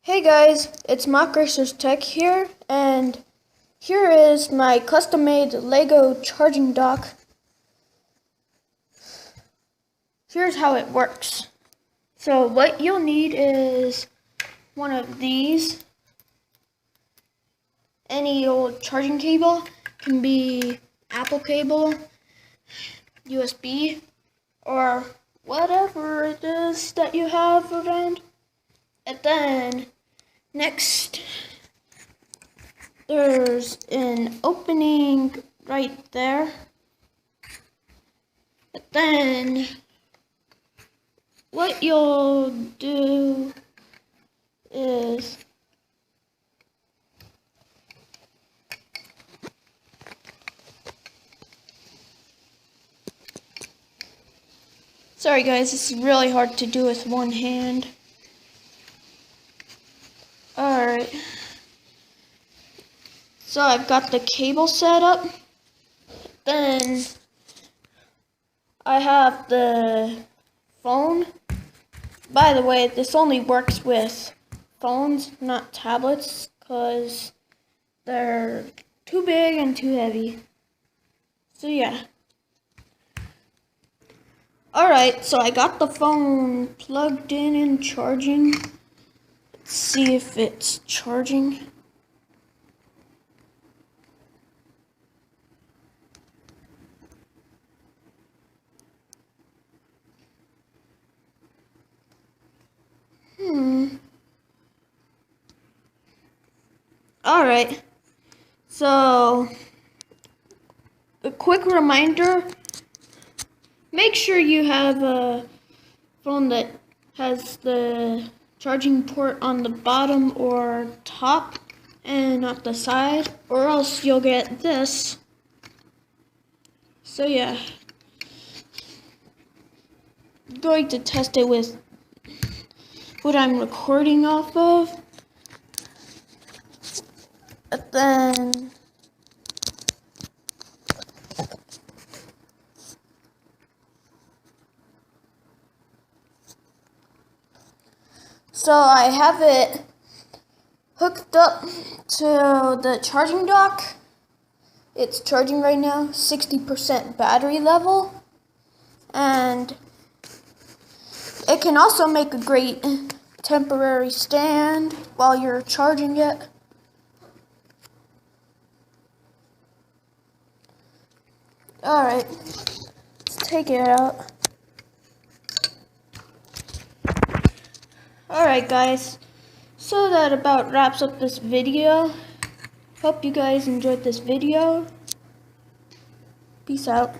Hey guys, it's Mock Racers Tech here, and here is my custom-made Lego charging dock. Here's how it works. So what you'll need is one of these. Any old charging cable, can be Apple cable, USB, or whatever it is that you have around. And then next, there's an opening right there. But then what you'll do is sorry guys, this is really hard to do with one hand. Alright, so I've got the cable set up, then I have the phone. By the way, this only works with phones, not tablets, because they're too big and too heavy. So yeah. Alright, so I got the phone plugged in and charging. Let's see if it's charging. Alright, so a quick reminder, make sure you have a phone that has the charging port on the bottom or top and not the side, or else you'll get this. So yeah, I'm going to test it with what I'm recording off of. And then so I have it hooked up to the charging dock. It's charging right now, 60% battery level, and it can also make a great temporary stand while you're charging it. Alright, let's take it out. Alright guys, so that about wraps up this video. Hope you guys enjoyed this video. Peace out.